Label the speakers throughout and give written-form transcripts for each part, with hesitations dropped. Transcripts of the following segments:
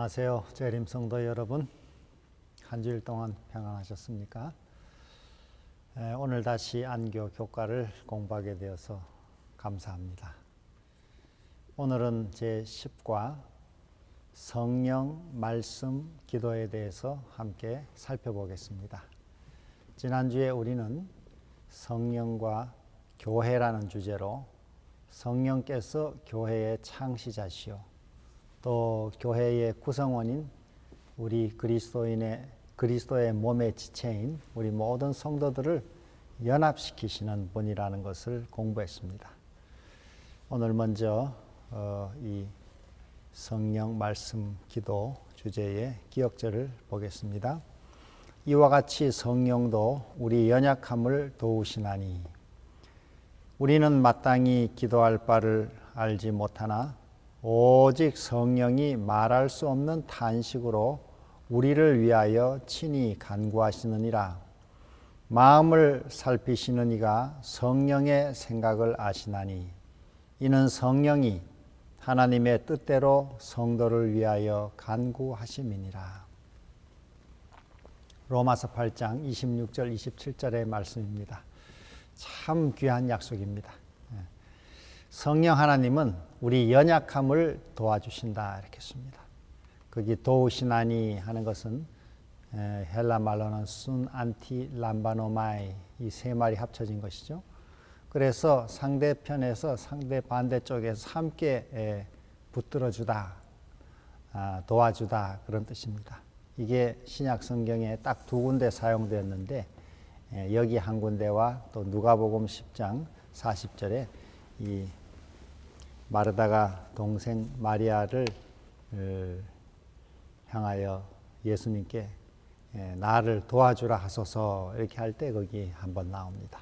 Speaker 1: 안녕하세요. 재림 성도 여러분. 한 주일 동안 평안하셨습니까? 오늘 다시 안교 교과를 공부하게 되어서 감사합니다. 오늘은 제10과 성령 말씀 기도에 대해서 함께 살펴보겠습니다. 지난주에 우리는 성령과 교회라는 주제로 성령께서 교회의 창시자시요 또 교회의 구성원인 우리 그리스도의 몸의 지체인 우리 모든 성도들을 연합시키시는 분이라는 것을 공부했습니다. 오늘 먼저 이 성령 말씀 기도 주제의 기억절을 보겠습니다. 이와 같이 성령도 우리 연약함을 도우시나니 우리는 마땅히 기도할 바를 알지 못하나 오직 성령이 말할 수 없는 탄식으로 우리를 위하여 친히 간구하시느니라. 마음을 살피시는 이가 성령의 생각을 아시나니 이는 성령이 하나님의 뜻대로 성도를 위하여 간구하심이니라. 로마서 8장 26절 27절의 말씀입니다. 참 귀한 약속입니다. 성령 하나님은 우리 연약함을 도와주신다 이렇게 씁니다. 거기 도우시나니 하는 것은 헬라 말로는 순 안티 람바노마이 이 세 말이 합쳐진 것이죠. 그래서 상대편에서 상대 반대쪽에서 함께 붙들어주다, 도와주다 그런 뜻입니다. 이게 신약 성경에 딱 두 군데 사용되었는데 여기 한 군데와 또 누가복음 10장 40절에 이 마르다가 동생 마리아를 향하여 예수님께 나를 도와주라 하소서 이렇게 할 때 거기 한번 나옵니다.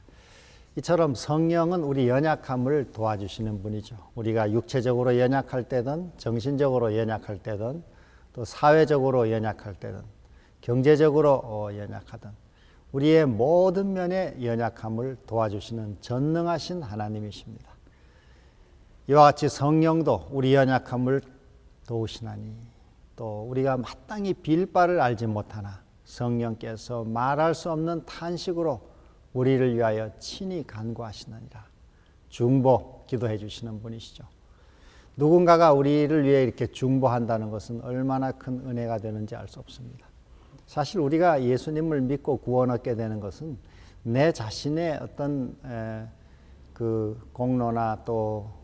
Speaker 1: 이처럼 성령은 우리 연약함을 도와주시는 분이죠. 우리가 육체적으로 연약할 때든 정신적으로 연약할 때든 또 사회적으로 연약할 때든 경제적으로 연약하든 우리의 모든 면의 연약함을 도와주시는 전능하신 하나님이십니다. 이와 같이 성령도 우리 연약함을 도우시나니 또 우리가 마땅히 빌 바를 알지 못하나 성령께서 말할 수 없는 탄식으로 우리를 위하여 친히 간구하시느니라. 중보 기도해 주시는 분이시죠. 누군가가 우리를 위해 이렇게 중보한다는 것은 얼마나 큰 은혜가 되는지 알 수 없습니다. 사실 우리가 예수님을 믿고 구원 얻게 되는 것은 내 자신의 어떤 그 공로나 또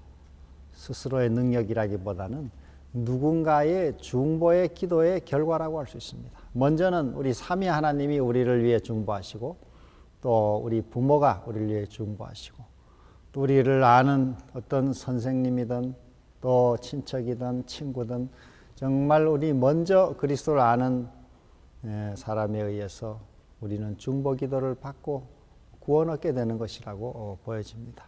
Speaker 1: 스스로의 능력이라기보다는 누군가의 중보의 기도의 결과라고 할 수 있습니다. 먼저는 우리 삼위 하나님이 우리를 위해 중보하시고 또 우리 부모가 우리를 위해 중보하시고 또 우리를 아는 어떤 선생님이든 또 친척이든 친구든 정말 우리 먼저 그리스도를 아는 사람에 의해서 우리는 중보 기도를 받고 구원 얻게 되는 것이라고 보여집니다.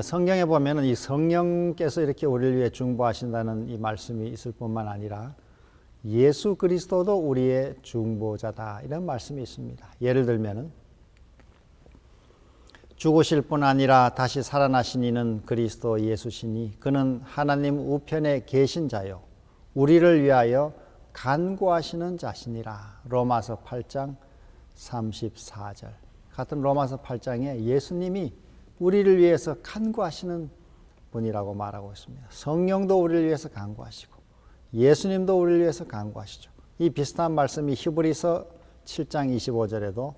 Speaker 1: 성경에 보면은 이 성령께서 이렇게 우리를 위해 중보하신다는 이 말씀이 있을 뿐만 아니라 예수 그리스도도 우리의 중보자다 이런 말씀이 있습니다. 예를 들면은 죽으실 뿐 아니라 다시 살아나신 이는 그리스도 예수시니 그는 하나님 우편에 계신 자요 우리를 위하여 간구하시는 자시니라. 로마서 8장 34절 같은 로마서 8장에 예수님이 우리를 위해서 간구하시는 분이라고 말하고 있습니다. 성령도 우리를 위해서 간구하시고 예수님도 우리를 위해서 간구하시죠. 이 비슷한 말씀이 히브리서 7장 25절에도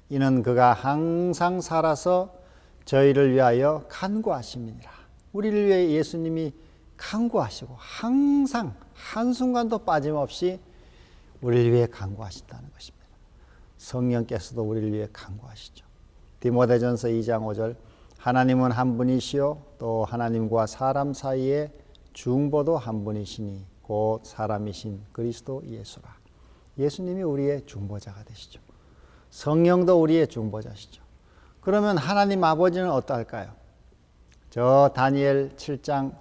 Speaker 1: 이는 그가 항상 살아서 저희를 위하여 간구하심이니라. 우리를 위해 예수님이 간구하시고 항상 한순간도 빠짐없이 우리를 위해 간구하신다는 것입니다. 성령께서도 우리를 위해 간구하시죠. 디모데전서 2장 5절 하나님은 한 분이시요 또 하나님과 사람 사이에 중보도 한 분이시니 곧 사람이신 그리스도 예수라. 예수님이 우리의 중보자가 되시죠. 성령도 우리의 중보자시죠. 그러면 하나님 아버지는 어떠할까요? 저 다니엘 7장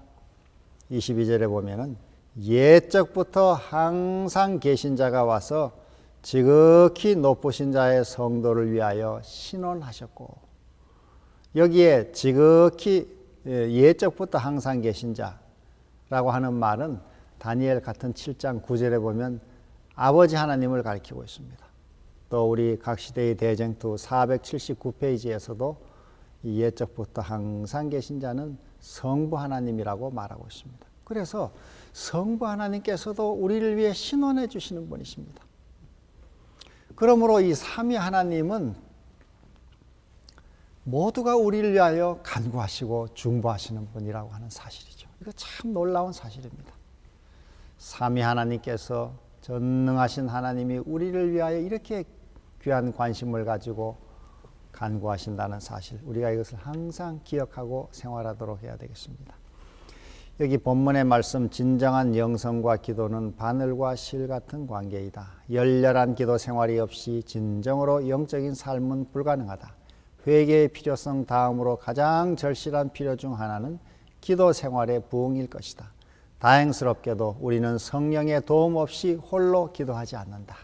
Speaker 1: 22절에 보면은 옛적부터 항상 계신 자가 와서 지극히 높으신 자의 성도를 위하여 신원하셨고 여기에 지극히 예적부터 항상 계신 자라고 하는 말은 다니엘 같은 7장 9절에 보면 아버지 하나님을 가리키고 있습니다. 또 우리 각 시대의 대쟁투 479페이지에서도 이 옛적부터 항상 계신 자는 성부 하나님이라고 말하고 있습니다. 그래서 성부 하나님께서도 우리를 위해 신원해 주시는 분이십니다. 그러므로 이 삼위 하나님은 모두가 우리를 위하여 간구하시고 중보하시는 분이라고 하는 사실이죠. 이거 참 놀라운 사실입니다. 삼위 하나님께서 전능하신 하나님이 우리를 위하여 이렇게 귀한 관심을 가지고 간구하신다는 사실, 우리가 이것을 항상 기억하고 생활하도록 해야 되겠습니다. 여기 본문의 말씀, 진정한 영성과 기도는 바늘과 실 같은 관계이다. 열렬한 기도 생활이 없이 진정으로 영적인 삶은 불가능하다. 회개의 필요성 다음으로 가장 절실한 필요 중 하나는 기도 생활의 부흥일 것이다. 다행스럽게도 우리는 성령의 도움 없이 홀로 기도하지 않는다.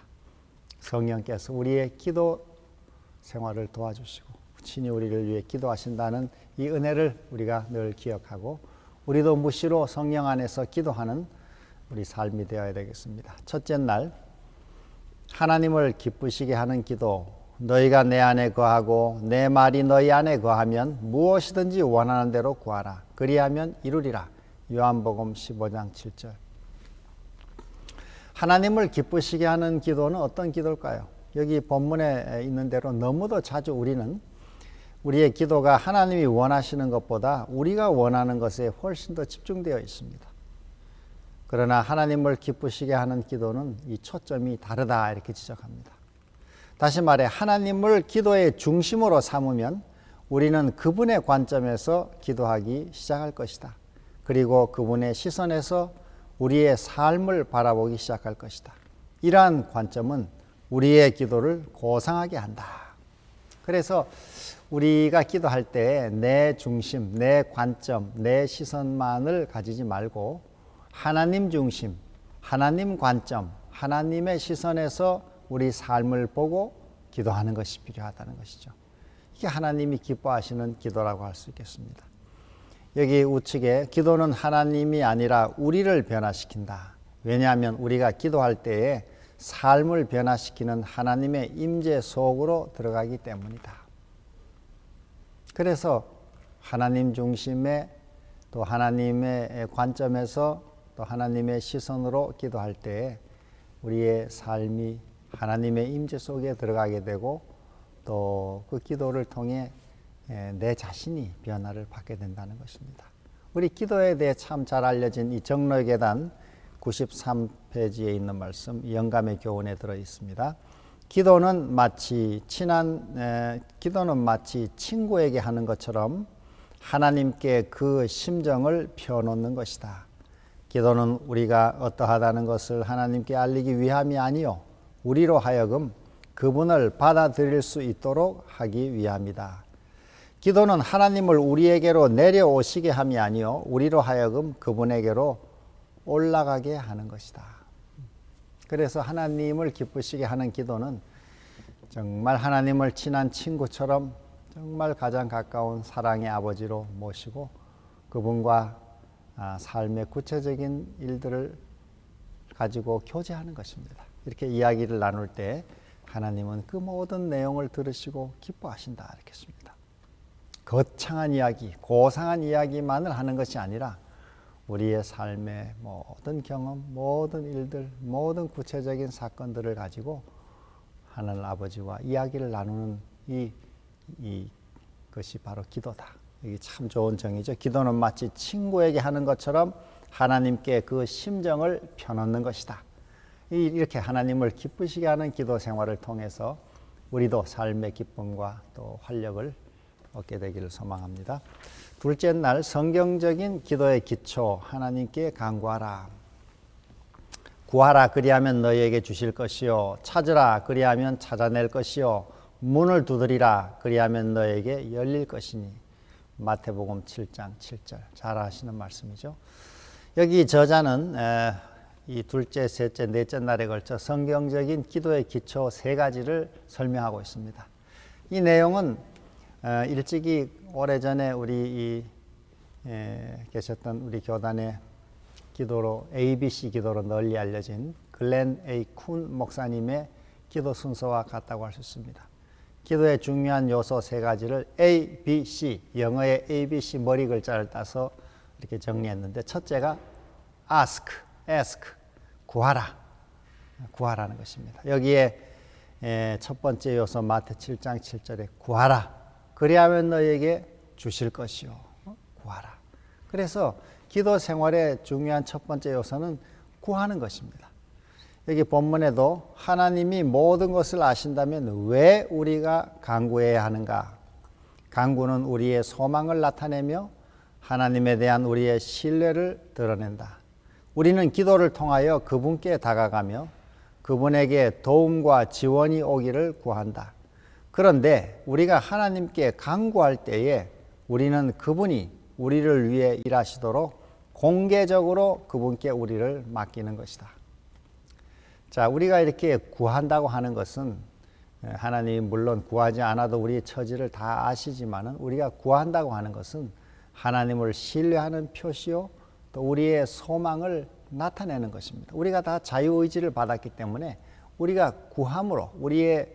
Speaker 1: 성령께서 우리의 기도 생활을 도와주시고 친히 우리를 위해 기도하신다는 이 은혜를 우리가 늘 기억하고 우리도 무시로 성령 안에서 기도하는 우리 삶이 되어야 되겠습니다. 첫째 날, 하나님을 기쁘시게 하는 기도. 너희가 내 안에 거하고 내 말이 너희 안에 거하면 무엇이든지 원하는 대로 구하라. 그리하면 이루리라. 요한복음 15장 7절. 하나님을 기쁘시게 하는 기도는 어떤 기도일까요? 여기 본문에 있는 대로 너무도 자주 우리는 우리의 기도가 하나님이 원하시는 것보다 우리가 원하는 것에 훨씬 더 집중되어 있습니다. 그러나 하나님을 기쁘시게 하는 기도는 이 초점이 다르다 이렇게 지적합니다. 다시 말해 하나님을 기도의 중심으로 삼으면 우리는 그분의 관점에서 기도하기 시작할 것이다. 그리고 그분의 시선에서 우리의 삶을 바라보기 시작할 것이다. 이러한 관점은 우리의 기도를 고상하게 한다. 그래서 우리가 기도할 때 내 중심, 내 관점, 내 시선만을 가지지 말고 하나님 중심, 하나님 관점, 하나님의 시선에서 우리 삶을 보고 기도하는 것이 필요하다는 것이죠. 이게 하나님이 기뻐하시는 기도라고 할 수 있겠습니다. 여기 우측에 기도는 하나님이 아니라 우리를 변화시킨다. 왜냐하면 우리가 기도할 때에 삶을 변화시키는 하나님의 임재 속으로 들어가기 때문이다. 그래서 하나님 중심의 또 하나님의 관점에서 또 하나님의 시선으로 기도할 때에 우리의 삶이 하나님의 임재 속에 들어가게 되고 또 그 기도를 통해 내 자신이 변화를 받게 된다는 것입니다. 우리 기도에 대해 참 잘 알려진 이 정로의 계단 93페이지에 있는 말씀, 영감의 교훈에 들어 있습니다. 기도는 마치 친구에게 하는 것처럼 하나님께 그 심정을 펴놓는 것이다. 기도는 우리가 어떠하다는 것을 하나님께 알리기 위함이 아니요 우리로 하여금 그분을 받아들일 수 있도록 하기 위함이다. 기도는 하나님을 우리에게로 내려오시게 함이 아니요 우리로 하여금 그분에게로 올라가게 하는 것이다. 그래서 하나님을 기쁘시게 하는 기도는 정말 하나님을 친한 친구처럼 정말 가장 가까운 사랑의 아버지로 모시고 그분과 삶의 구체적인 일들을 가지고 교제하는 것입니다. 이렇게 이야기를 나눌 때 하나님은 그 모든 내용을 들으시고 기뻐하신다 이렇게 했습니다. 거창한 이야기, 고상한 이야기만을 하는 것이 아니라 우리의 삶의 모든 경험, 모든 일들, 모든 구체적인 사건들을 가지고 하나님 아버지와 이야기를 나누는 이것이 바로 기도다. 이게 참 좋은 정의죠. 기도는 마치 친구에게 하는 것처럼 하나님께 그 심정을 펴놓는 것이다. 이렇게 하나님을 기쁘시게 하는 기도 생활을 통해서 우리도 삶의 기쁨과 또 활력을 얻게 되기를 소망합니다. 둘째 날, 성경적인 기도의 기초, 하나님께 간구하라. 구하라 그리하면 너희에게 주실 것이요 찾으라 그리하면 찾아낼 것이요 문을 두드리라 그리하면 너희에게 열릴 것이니. 마태복음 7장 7절. 잘 아시는 말씀이죠. 여기 저자는 이 둘째, 셋째, 넷째 날에 걸쳐 성경적인 기도의 기초 세 가지를 설명하고 있습니다. 이 내용은 일찍이 오래전에 우리 계셨던 우리 교단의 기도로 ABC 기도로 널리 알려진 글렌 A. 쿤 목사님의 기도 순서와 같다고 할 수 있습니다. 기도의 중요한 요소 세 가지를 A, B, C, 영어의 A, B, C 머리 글자를 따서 이렇게 정리했는데 첫째가 ask, 구하라, 구하라는 것입니다. 여기에 첫 번째 요소 마태 7장 7절에 구하라, 그리하면 너에게 주실 것이요. 구하라. 그래서 기도 생활의 중요한 첫 번째 요소는 구하는 것입니다. 여기 본문에도 하나님이 모든 것을 아신다면 왜 우리가 간구해야 하는가? 간구는 우리의 소망을 나타내며 하나님에 대한 우리의 신뢰를 드러낸다. 우리는 기도를 통하여 그분께 다가가며 그분에게 도움과 지원이 오기를 구한다. 그런데 우리가 하나님께 간구할 때에 우리는 그분이 우리를 위해 일하시도록 공개적으로 그분께 우리를 맡기는 것이다. 자, 우리가 이렇게 구한다고 하는 것은 하나님이 물론 구하지 않아도 우리의 처지를 다 아시지만은 우리가 구한다고 하는 것은 하나님을 신뢰하는 표시요 또 우리의 소망을 나타내는 것입니다. 우리가 다 자유의지를 받았기 때문에 우리가 구함으로 우리의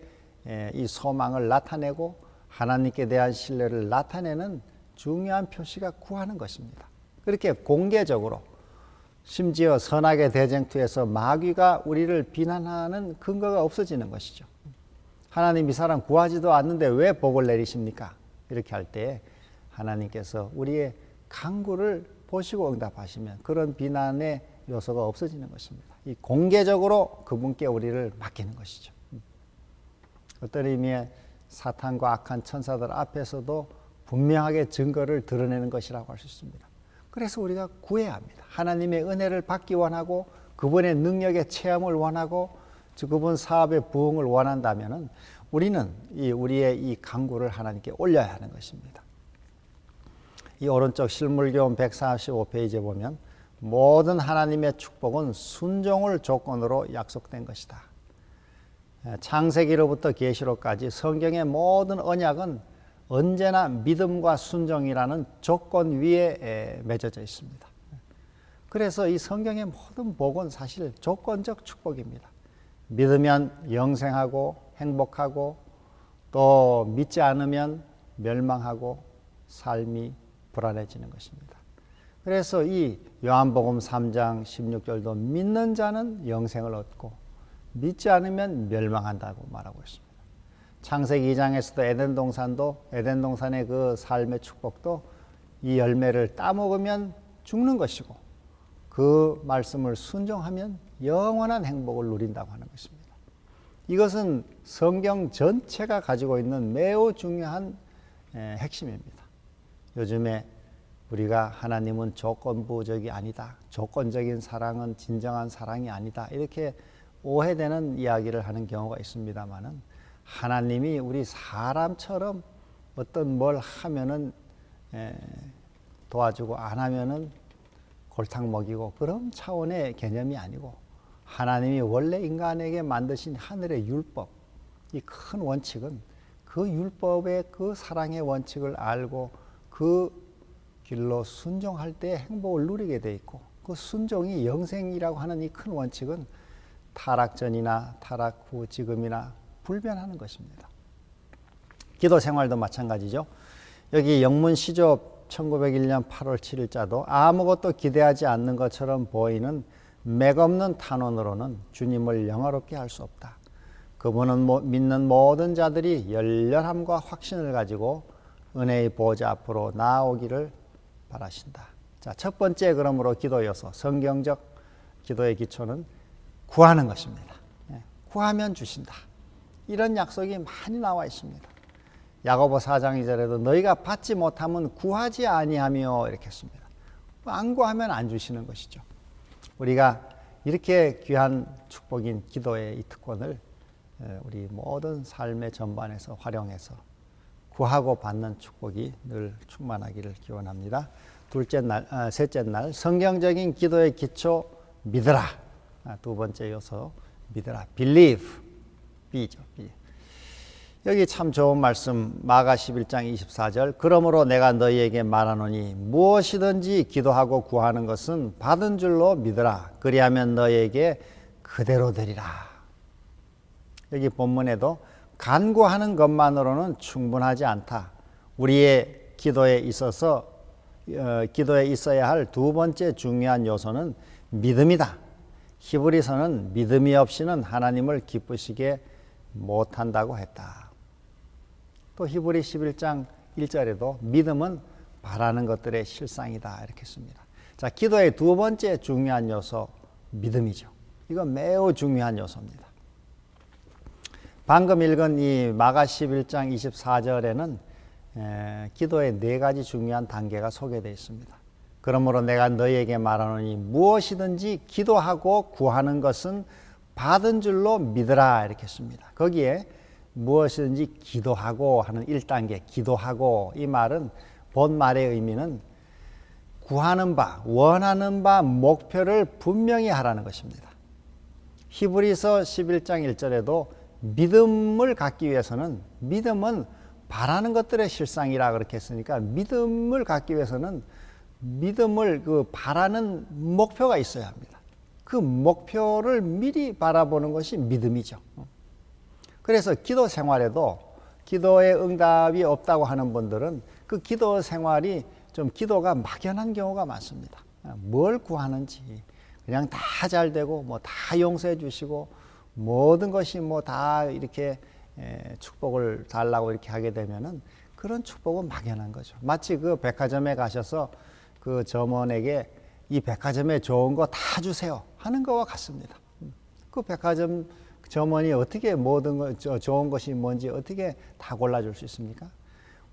Speaker 1: 이 소망을 나타내고 하나님께 대한 신뢰를 나타내는 중요한 표시가 구하는 것입니다. 그렇게 공개적으로 심지어 선악의 대쟁투에서 마귀가 우리를 비난하는 근거가 없어지는 것이죠. 하나님 이 사람 구하지도 않는데 왜 복을 내리십니까? 이렇게 할 때 하나님께서 우리의 간구를 보시고 응답하시면 그런 비난의 요소가 없어지는 것입니다. 이 공개적으로 그분께 우리를 맡기는 것이죠. 어떤 의미의 사탄과 악한 천사들 앞에서도 분명하게 증거를 드러내는 것이라고 할 수 있습니다. 그래서 우리가 구해야 합니다. 하나님의 은혜를 받기 원하고 그분의 능력의 체험을 원하고 그분 사업의 부흥을 원한다면 우리는 우리의 이 간구를 하나님께 올려야 하는 것입니다. 이 오른쪽 실물교훈 145페이지에 보면 모든 하나님의 축복은 순종을 조건으로 약속된 것이다. 창세기로부터 계시록까지 성경의 모든 언약은 언제나 믿음과 순종이라는 조건 위에 맺어져 있습니다. 그래서 이 성경의 모든 복은 사실 조건적 축복입니다. 믿으면 영생하고 행복하고 또 믿지 않으면 멸망하고 삶이 불안해지는 것입니다. 그래서 이 요한복음 3장 16절도 믿는 자는 영생을 얻고 믿지 않으면 멸망한다고 말하고 있습니다. 창세기 2장에서도 에덴 동산의 그 삶의 축복도 이 열매를 따먹으면 죽는 것이고 그 말씀을 순종하면 영원한 행복을 누린다고 하는 것입니다. 이것은 성경 전체가 가지고 있는 매우 중요한 핵심입니다. 요즘에 우리가 하나님은 조건부적이 아니다. 조건적인 사랑은 진정한 사랑이 아니다. 이렇게 오해되는 이야기를 하는 경우가 있습니다만은 하나님이 우리 사람처럼 어떤 뭘 하면은 도와주고 안 하면은 골탕 먹이고 그런 차원의 개념이 아니고 하나님이 원래 인간에게 만드신 하늘의 율법, 이 큰 원칙은 그 율법의 그 사랑의 원칙을 알고 그 길로 순종할 때 행복을 누리게 돼 있고 그 순종이 영생이라고 하는 이 큰 원칙은 타락 전이나 타락 후 지금이나 불변하는 것입니다. 기도 생활도 마찬가지죠. 여기 영문 시조 1901년 8월 7일자도 아무것도 기대하지 않는 것처럼 보이는 맥없는 탄원으로는 주님을 영화롭게 할 수 없다. 그분은 믿는 모든 자들이 열렬함과 확신을 가지고 은혜의 보좌 앞으로 나아오기를 바라신다. 자, 첫 번째 그러므로 기도 요소, 성경적 기도의 기초는 구하는 것입니다. 구하면 주신다. 이런 약속이 많이 나와 있습니다. 야고보 4장 2절에도 너희가 받지 못하면 구하지 아니하며 이렇게 했습니다. 안 구하면 안 주시는 것이죠. 우리가 이렇게 귀한 축복인 기도의 이 특권을 우리 모든 삶의 전반에서 활용해서 구하고 받는 축복이 늘 충만하기를 기원합니다. 셋째 날 성경적인 기도의 기초 믿으라. 두 번째 요소 믿으라. Believe. B죠. B. 여기 참 좋은 말씀 마가 11장 24절 그러므로 내가 너희에게 말하노니 무엇이든지 기도하고 구하는 것은 받은 줄로 믿으라 그리하면 너희에게 그대로 되리라. 여기 본문에도 간구하는 것만으로는 충분하지 않다. 우리의 기도에 있어야 할 두 번째 중요한 요소는 믿음이다. 히브리서는 믿음이 없이는 하나님을 기쁘시게 못한다고 했다. 또 히브리 11장 1절에도 믿음은 바라는 것들의 실상이다 이렇게 씁니다. 자, 기도의 두 번째 중요한 요소 믿음이죠. 이건 매우 중요한 요소입니다. 방금 읽은 이 마가 11장 24절에는 기도의 네 가지 중요한 단계가 소개되어 있습니다. 그러므로 내가 너희에게 말하노니 무엇이든지 기도하고 구하는 것은 받은 줄로 믿으라 이렇게 씁니다. 거기에 무엇이든지 기도하고 하는 1단계 기도하고 이 말은 본말의 의미는 구하는 바, 원하는 바 목표를 분명히 하라는 것입니다. 히브리서 11장 1절에도 믿음을 갖기 위해서는 믿음은 바라는 것들의 실상이라 그렇게 했으니까 믿음을 갖기 위해서는 믿음을 바라는 목표가 있어야 합니다. 그 목표를 미리 바라보는 것이 믿음이죠. 그래서 기도 생활에도 기도의 응답이 없다고 하는 분들은 그 기도 생활이 좀 기도가 막연한 경우가 많습니다. 뭘 구하는지 그냥 다 잘 되고 뭐 다 용서해 주시고 모든 것이 뭐 다 이렇게 축복을 달라고 이렇게 하게 되면은 그런 축복은 막연한 거죠. 마치 그 백화점에 가셔서 그 점원에게 이 백화점에 좋은 거 다 주세요 하는 거와 같습니다. 그 백화점 점원이 어떻게 모든 거 좋은 것이 뭔지 어떻게 다 골라줄 수 있습니까?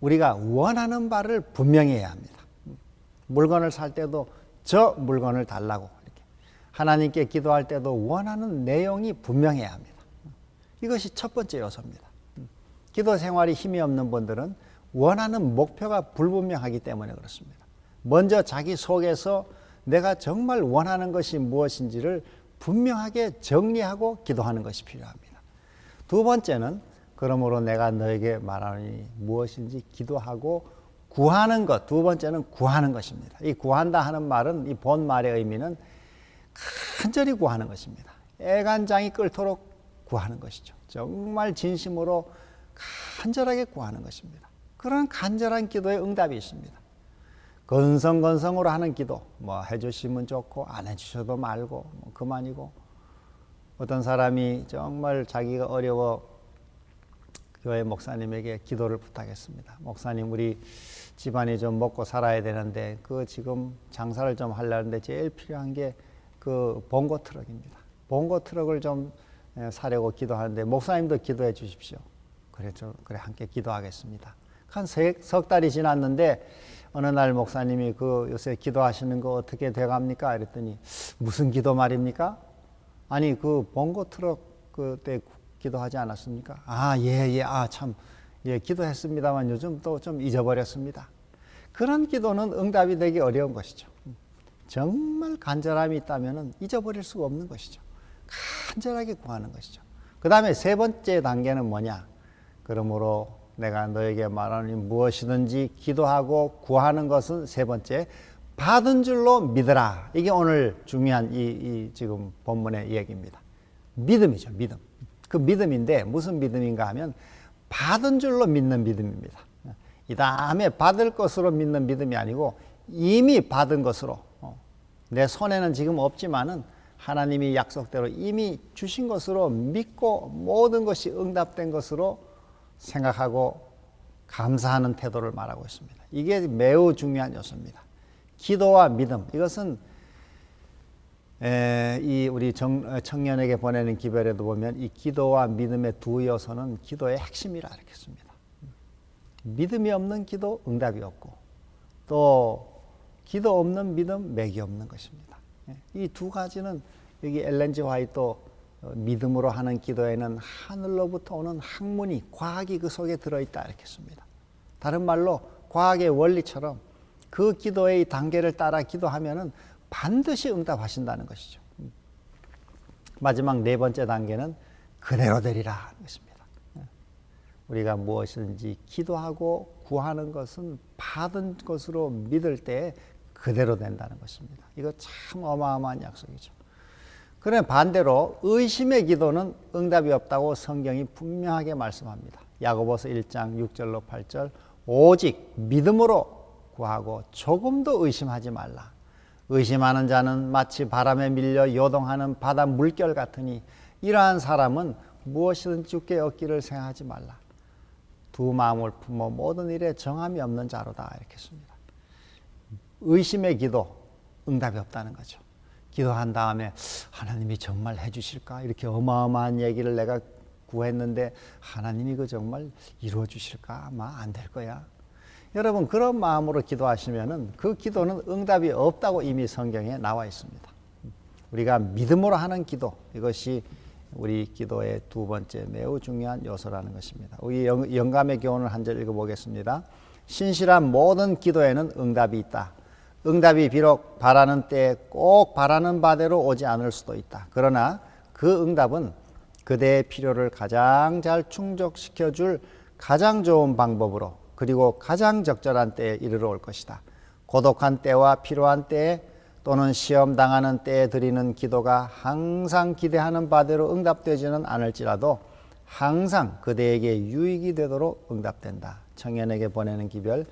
Speaker 1: 우리가 원하는 바를 분명히 해야 합니다. 물건을 살 때도 저 물건을 달라고 이렇게 하나님께 기도할 때도 원하는 내용이 분명해야 합니다. 이것이 첫 번째 요소입니다. 기도 생활이 힘이 없는 분들은 원하는 목표가 불분명하기 때문에 그렇습니다. 먼저 자기 속에서 내가 정말 원하는 것이 무엇인지를 분명하게 정리하고 기도하는 것이 필요합니다. 두 번째는 그러므로 내가 너에게 말하니 무엇인지 기도하고 구하는 것. 두 번째는 구하는 것입니다. 이 구한다 하는 말은 이 본말의 의미는 간절히 구하는 것입니다. 애간장이 끓도록 구하는 것이죠. 정말 진심으로 간절하게 구하는 것입니다. 그런 간절한 기도에 응답이 있습니다. 건성건성으로 하는 기도, 뭐 해주시면 좋고 안 해주셔도 말고 뭐 그만이고, 어떤 사람이 정말 자기가 어려워 교회 목사님에게 기도를 부탁했습니다. 목사님, 우리 집안이 좀 먹고 살아야 되는데 그 지금 장사를 좀 하려는데 제일 필요한 게 그 봉고 트럭입니다. 봉고 트럭을 좀 사려고 기도하는데 목사님도 기도해 주십시오. 그래 함께 기도하겠습니다. 한 석 달이 지났는데 어느 날 목사님이 그 요새 기도하시는 거 어떻게 돼갑니까? 이랬더니 무슨 기도 말입니까? 아니 그 봉고 트럭 그때 기도하지 않았습니까? 예, 기도했습니다만 요즘 또 좀 잊어버렸습니다. 그런 기도는 응답이 되기 어려운 것이죠. 정말 간절함이 있다면 잊어버릴 수가 없는 것이죠. 간절하게 구하는 것이죠. 그 다음에 세 번째 단계는 뭐냐? 그러므로 내가 너에게 말하니 무엇이든지 기도하고 구하는 것은 세 번째, 받은 줄로 믿으라. 이게 오늘 중요한 이 지금 본문의 이야기입니다. 믿음이죠, 믿음. 그 믿음인데 무슨 믿음인가 하면 받은 줄로 믿는 믿음입니다. 이 다음에 받을 것으로 믿는 믿음이 아니고 이미 받은 것으로, 내 손에는 지금 없지만은 하나님이 약속대로 이미 주신 것으로 믿고 모든 것이 응답된 것으로 생각하고 감사하는 태도를 말하고 있습니다. 이게 매우 중요한 요소입니다. 기도와 믿음, 이것은 이 우리 청년에게 보내는 기별에도 보면 이 기도와 믿음의 두 요소는 기도의 핵심이라 이렇게 씁니다. 믿음이 없는 기도 응답이 없고, 또 기도 없는 믿음 맥이 없는 것입니다. 이 두 가지는 여기 엘렌 G 화이트 믿음으로 하는 기도에는 하늘로부터 오는 학문이, 과학이 그 속에 들어있다 이렇게 씁니다. 다른 말로 과학의 원리처럼 그 기도의 단계를 따라 기도하면은 반드시 응답하신다는 것이죠. 마지막 네 번째 단계는 그대로 되리라 하는 것입니다. 우리가 무엇이든지 기도하고 구하는 것은 받은 것으로 믿을 때 그대로 된다는 것입니다. 이거 참 어마어마한 약속이죠. 그런데 반대로 의심의 기도는 응답이 없다고 성경이 분명하게 말씀합니다. 야고보서 1장 6절로 8절 오직 믿음으로 구하고 조금도 의심하지 말라. 의심하는 자는 마치 바람에 밀려 요동하는 바다 물결 같으니 이러한 사람은 무엇이든 주께 얻기를 생각하지 말라. 두 마음을 품어 모든 일에 정함이 없는 자로다 이렇게 했습니다. 의심의 기도 응답이 없다는 거죠. 기도한 다음에 하나님이 정말 해주실까 이렇게 어마어마한 얘기를 내가 구했는데 하나님이 그 정말 이루어 주실까 아마 안 될 거야. 여러분 그런 마음으로 기도하시면은 그 기도는 응답이 없다고 이미 성경에 나와 있습니다. 우리가 믿음으로 하는 기도 이것이 우리 기도의 두 번째 매우 중요한 요소라는 것입니다. 우리 영감의 교훈을 한 절 읽어보겠습니다. 신실한 모든 기도에는 응답이 있다. 응답이 비록 바라는 때에 꼭 바라는 바대로 오지 않을 수도 있다. 그러나 그 응답은 그대의 필요를 가장 잘 충족시켜줄 가장 좋은 방법으로 그리고 가장 적절한 때에 이르러 올 것이다. 고독한 때와 필요한 때에 또는 시험 당하는 때에 드리는 기도가 항상 기대하는 바대로 응답되지는 않을지라도 항상 그대에게 유익이 되도록 응답된다. 청년에게 보내는 기별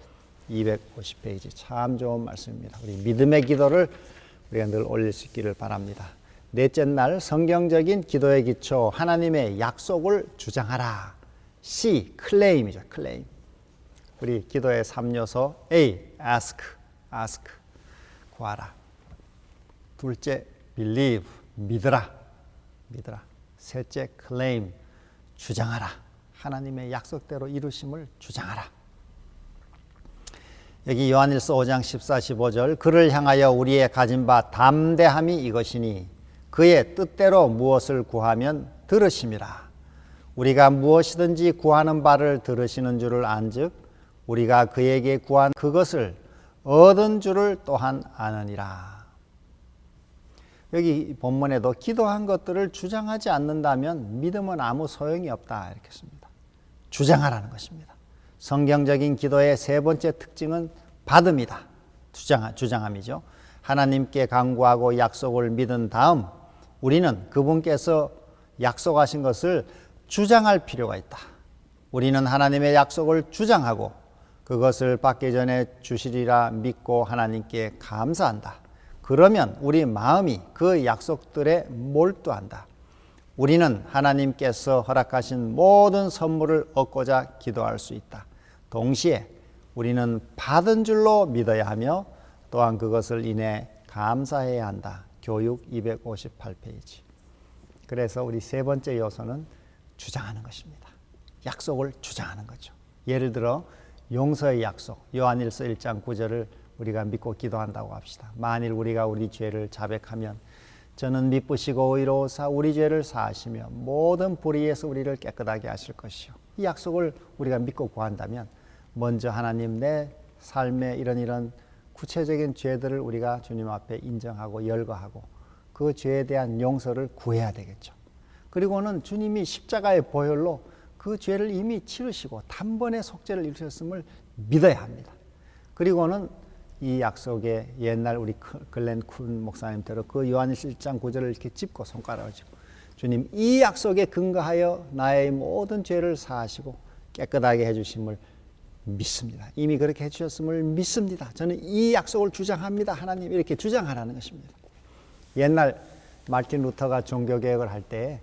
Speaker 1: 250페이지 참 좋은 말씀입니다. 우리 믿음의 기도를 우리가 늘 올릴 수 있기를 바랍니다. 넷째 날 성경적인 기도의 기초 하나님의 약속을 주장하라. C. 클레임이죠. 클레임. 우리 기도의 3요소 A. ask. 구하라. 둘째 believe. 믿으라. 셋째 claim. 주장하라. 하나님의 약속대로 이루심을 주장하라. 여기 요한일서 5장 14, 15절 그를 향하여 우리의 가진 바 담대함이 이것이니 그의 뜻대로 무엇을 구하면 들으심이라. 우리가 무엇이든지 구하는 바를 들으시는 줄을 안즉 우리가 그에게 구한 그것을 얻은 줄을 또한 아느니라. 여기 본문에도 기도한 것들을 주장하지 않는다면 믿음은 아무 소용이 없다 이렇게 씁니다. 주장하라는 것입니다. 성경적인 기도의 세 번째 특징은 받음이다. 주장함이죠. 하나님께 간구하고 약속을 믿은 다음 우리는 그분께서 약속하신 것을 주장할 필요가 있다. 우리는 하나님의 약속을 주장하고 그것을 받기 전에 주시리라 믿고 하나님께 감사한다. 그러면 우리 마음이 그 약속들에 몰두한다. 우리는 하나님께서 허락하신 모든 선물을 얻고자 기도할 수 있다. 동시에 우리는 받은 줄로 믿어야 하며 또한 그것을 인해 감사해야 한다. 교육 258페이지. 그래서 우리 세 번째 요소는 주장하는 것입니다. 약속을 주장하는 거죠. 예를 들어 용서의 약속 요한일서 1장 9절을 우리가 믿고 기도한다고 합시다. 만일 우리가 우리 죄를 자백하면 저는 미쁘시고 의로우사 우리 죄를 사하시며 모든 불의에서 우리를 깨끗하게 하실 것이요. 이 약속을 우리가 믿고 구한다면 먼저 하나님 내 삶에 이런 구체적인 죄들을 우리가 주님 앞에 인정하고 열거하고 그 죄에 대한 용서를 구해야 되겠죠. 그리고는 주님이 십자가의 보혈로 그 죄를 이미 치르시고 단번에 속죄를 이루셨음을 믿어야 합니다. 그리고는 이 약속에 옛날 우리 글렌 쿤 목사님대로 그 요한일서 1장 9절을 이렇게 짚고 손가락을 짚고 주님 이 약속에 근거하여 나의 모든 죄를 사하시고 깨끗하게 해주심을 믿습니다. 이미 그렇게 해주셨음을 믿습니다. 저는 이 약속을 주장합니다. 하나님 이렇게 주장하라는 것입니다. 옛날 마르틴 루터가 종교개혁을 할 때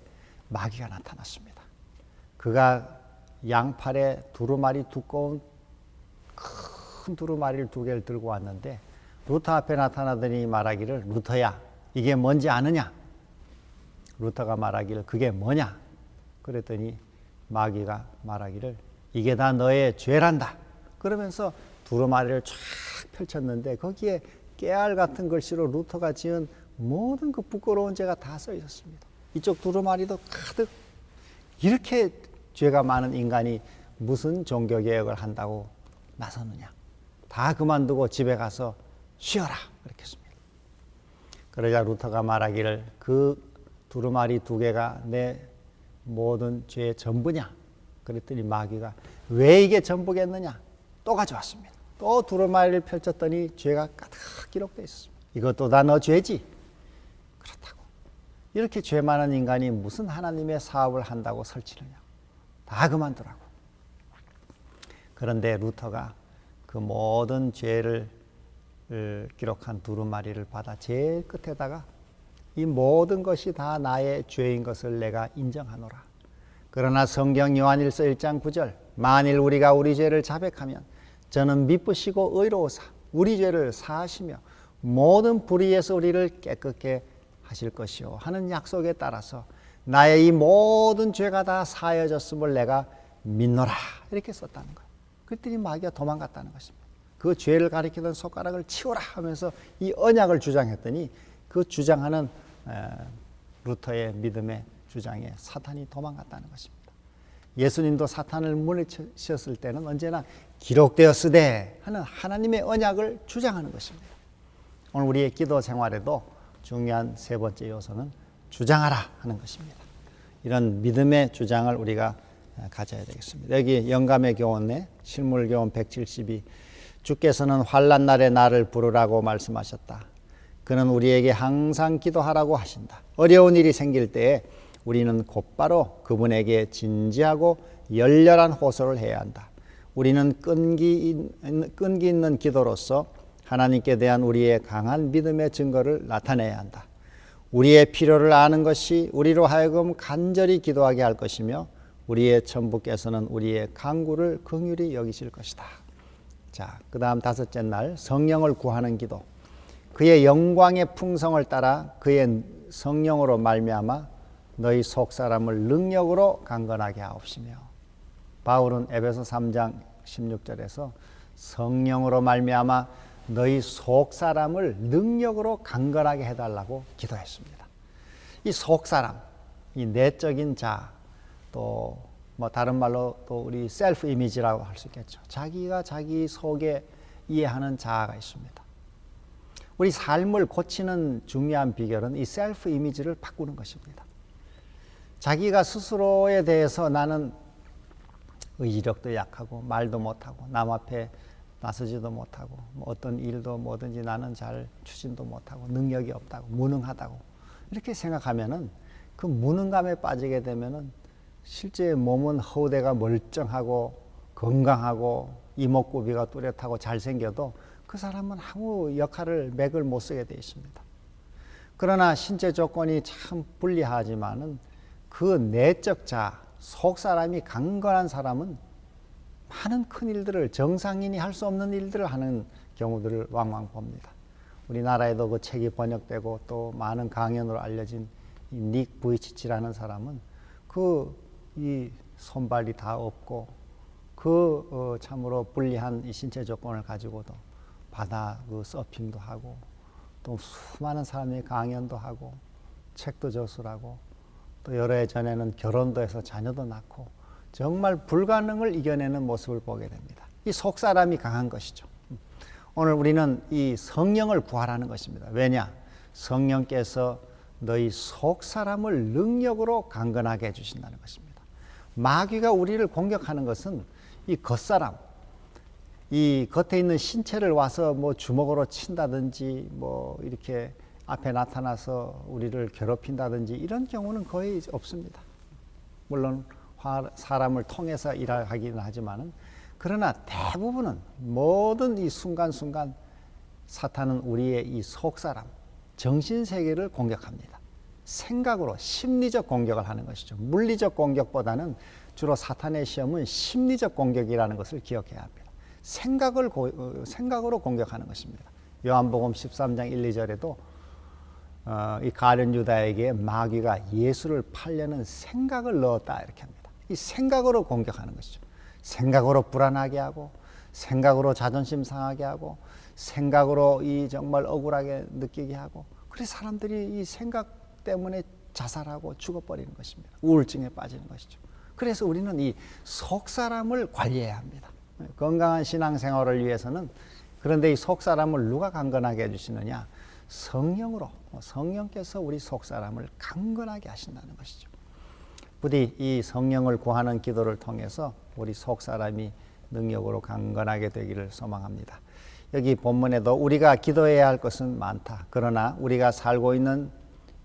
Speaker 1: 마귀가 나타났습니다. 그가 양팔에 두루마리 두꺼운 큰 두루마리를 두 개를 들고 왔는데 루터 앞에 나타나더니 말하기를 루터야 이게 뭔지 아느냐? 루터가 말하기를 그게 뭐냐? 그랬더니 마귀가 말하기를 이게 다 너의 죄란다. 그러면서 두루마리를 쫙 펼쳤는데 거기에 깨알 같은 글씨로 루터가 지은 모든 그 부끄러운 죄가 다 써 있었습니다. 이쪽 두루마리도 가득. 이렇게 죄가 많은 인간이 무슨 종교개혁을 한다고 나서느냐. 다 그만두고 집에 가서 쉬어라 그렇게 했습니다. 그러자 루터가 말하기를 그 두루마리 두 개가 내 모든 죄의 전부냐. 그랬더니 마귀가 왜 이게 전부겠느냐? 또 가져왔습니다. 또 두루마리를 펼쳤더니 죄가 가득 기록되어 있습니다. 이것도 다 너 죄지? 그렇다고. 이렇게 죄 많은 인간이 무슨 하나님의 사업을 한다고 설치느냐? 다 그만두라고. 그런데 루터가 그 모든 죄를 기록한 두루마리를 받아 제일 끝에다가 이 모든 것이 다 나의 죄인 것을 내가 인정하노라. 그러나 성경 요한일서 1장 9절 만일 우리가 우리 죄를 자백하면 저는 미쁘시고 의로우사 우리 죄를 사하시며 모든 불의에서 우리를 깨끗게 하실 것이요 하는 약속에 따라서 나의 이 모든 죄가 다 사해졌음을 내가 믿노라 이렇게 썼다는 거예요. 그랬더니 마귀가 도망갔다는 것입니다. 그 죄를 가리키던 손가락을 치우라 하면서 이 언약을 주장했더니 그 주장하는 루터의 믿음의 주장에 사탄이 도망갔다는 것입니다. 예수님도 사탄을 물리쳤을 때는 언제나 기록되었으되 하는 하나님의 언약을 주장하는 것입니다. 오늘 우리의 기도 생활에도 중요한 세 번째 요소는 주장하라 하는 것입니다. 이런 믿음의 주장을 우리가 가져야 되겠습니다. 여기 영감의 교훈에 실물교훈 172 주께서는 환난 날에 나를 부르라고 말씀하셨다. 그는 우리에게 항상 기도하라고 하신다. 어려운 일이 생길 때에 우리는 곧바로 그분에게 진지하고 열렬한 호소를 해야 한다. 우리는 끈기 있는 기도로서 하나님께 대한 우리의 강한 믿음의 증거를 나타내야 한다. 우리의 필요를 아는 것이 우리로 하여금 간절히 기도하게 할 것이며 우리의 천부께서는 우리의 간구를 긍휼히 여기실 것이다. 자, 그 다음 다섯째 날 성령을 구하는 기도. 그의 영광의 풍성을 따라 그의 성령으로 말미암아 너희 속사람을 능력으로 강건하게 하옵시며. 바울은 에베소 3장 16절에서 성령으로 말미암아 너희 속사람을 능력으로 강건하게 해달라고 기도했습니다. 이 속사람, 이 내적인 자, 또 뭐 다른 말로 또 우리 셀프 이미지라고 할 수 있겠죠. 자기가 자기 속에 이해하는 자아가 있습니다. 우리 삶을 고치는 중요한 비결은 이 셀프 이미지를 바꾸는 것입니다. 자기가 스스로에 대해서 나는 의지력도 약하고 말도 못하고 남 앞에 나서지도 못하고 뭐 어떤 일도 뭐든지 나는 잘 추진도 못하고 능력이 없다고 무능하다고 이렇게 생각하면은 그 무능감에 빠지게 되면은 실제 몸은 허우대가 멀쩡하고 건강하고 이목구비가 뚜렷하고 잘생겨도 그 사람은 아무 역할을 맥을 못 쓰게 되어 있습니다. 그러나 신체 조건이 참 불리하지만은 그 내적 자, 속 사람이 강건한 사람은 많은 큰 일들을 정상인이 할 수 없는 일들을 하는 경우들을 왕왕 봅니다. 우리나라에도 그 책이 번역되고 또 많은 강연으로 알려진 이 닉 부이치치라는 사람은 이 손발이 다 없고 참으로 불리한 이 신체 조건을 가지고도 바다 서핑도 하고 또 수많은 사람이 강연도 하고 책도 저술하고 또 여러 해 전에는 결혼도 해서 자녀도 낳고 정말 불가능을 이겨내는 모습을 보게 됩니다. 이 속사람이 강한 것이죠. 오늘 우리는 이 성령을 구하라는 것입니다. 왜냐? 성령께서 너희 속사람을 능력으로 강건하게 해주신다는 것입니다. 마귀가 우리를 공격하는 것은 이 겉사람, 이 겉에 있는 신체를 와서 뭐 주먹으로 친다든지 뭐 이렇게 앞에 나타나서 우리를 괴롭힌다든지 이런 경우는 거의 없습니다. 물론 사람을 통해서 일하기는 하지만은 그러나 대부분은 모든 이 순간순간 사탄은 우리의 이 속사람, 정신세계를 공격합니다. 생각으로 심리적 공격을 하는 것이죠. 물리적 공격보다는 주로 사탄의 시험은 심리적 공격이라는 것을 기억해야 합니다. 생각으로 공격하는 것입니다. 요한복음 13장 1, 2절에도 이 가룟 유다에게 마귀가 예수를 팔려는 생각을 넣었다 이렇게 합니다. 이 생각으로 공격하는 것이죠. 생각으로 불안하게 하고 생각으로 자존심 상하게 하고 생각으로 이 정말 억울하게 느끼게 하고 그래서 사람들이 이 생각 때문에 자살하고 죽어버리는 것입니다. 우울증에 빠지는 것이죠. 그래서 우리는 이 속사람을 관리해야 합니다. 건강한 신앙생활을 위해서는 그런데 이 속사람을 누가 강건하게 해주시느냐? 성령으로 성령께서 우리 속사람을 강건하게 하신다는 것이죠. 부디 이 성령을 구하는 기도를 통해서 우리 속 사람이 능력으로 강건하게 되기를 소망합니다. 여기 본문에도 우리가 기도해야 할 것은 많다. 그러나 우리가 살고 있는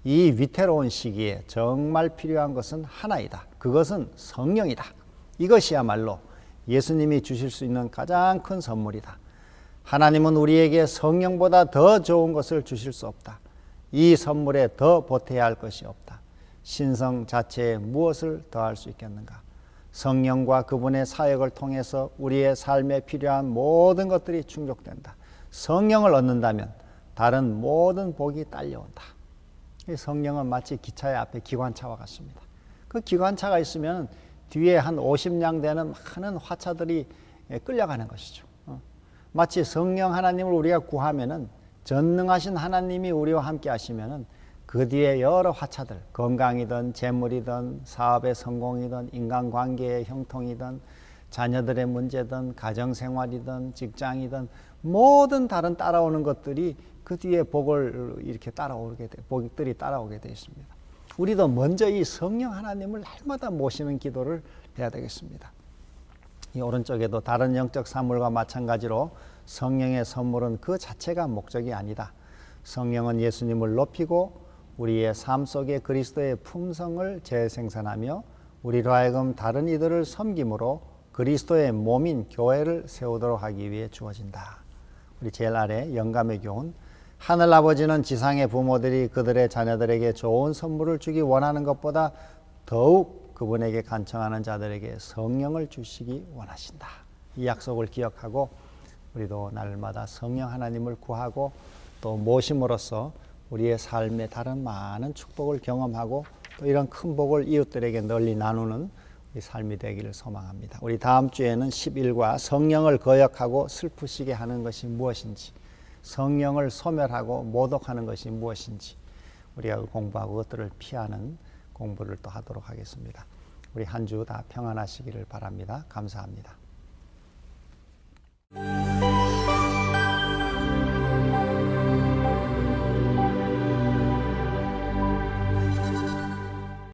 Speaker 1: 이 위태로운 시기에 정말 필요한 것은 하나이다. 그것은 성령이다. 이것이야말로 예수님이 주실 수 있는 가장 큰 선물이다. 하나님은 우리에게 성령보다 더 좋은 것을 주실 수 없다. 이 선물에 더 보태야 할 것이 없다. 신성 자체에 무엇을 더할 수 있겠는가? 성령과 그분의 사역을 통해서 우리의 삶에 필요한 모든 것들이 충족된다. 성령을 얻는다면 다른 모든 복이 딸려온다. 이 성령은 마치 기차의 앞에 기관차와 같습니다. 그 기관차가 있으면 뒤에 한 50량 되는 많은 화차들이 끌려가는 것이죠. 마치 성령 하나님을 우리가 구하면은 전능하신 하나님이 우리와 함께 하시면은 그 뒤에 여러 화차들, 건강이든 재물이든 사업의 성공이든 인간관계의 형통이든 자녀들의 문제든 가정생활이든 직장이든 모든 다른 따라오는 것들이 그 뒤에 복을 이렇게 복들이 따라오게 되어 있습니다. 우리도 먼저 이 성령 하나님을 날마다 모시는 기도를 해야 되겠습니다. 이 오른쪽에도 다른 영적 사물과 마찬가지로 성령의 선물은 그 자체가 목적이 아니다. 성령은 예수님을 높이고 우리의 삶 속에 그리스도의 품성을 재생산하며 우리로 하여금 다른 이들을 섬김으로 그리스도의 몸인 교회를 세우도록 하기 위해 주어진다. 우리 제일 아래 영감의 교훈. 하늘아버지는 지상의 부모들이 그들의 자녀들에게 좋은 선물을 주기 원하는 것보다 더욱 그분에게 간청하는 자들에게 성령을 주시기 원하신다. 이 약속을 기억하고 우리도 날마다 성령 하나님을 구하고 또 모심으로써 우리의 삶에 다른 많은 축복을 경험하고 또 이런 큰 복을 이웃들에게 널리 나누는 우리 삶이 되기를 소망합니다. 우리 다음 주에는 11과 성령을 거역하고 슬프시게 하는 것이 무엇인지, 성령을 소멸하고 모독하는 것이 무엇인지 우리가 공부하고 그것들을 피하는 공부를 또 하도록 하겠습니다. 우리 한 주 다 평안하시기를 바랍니다. 감사합니다.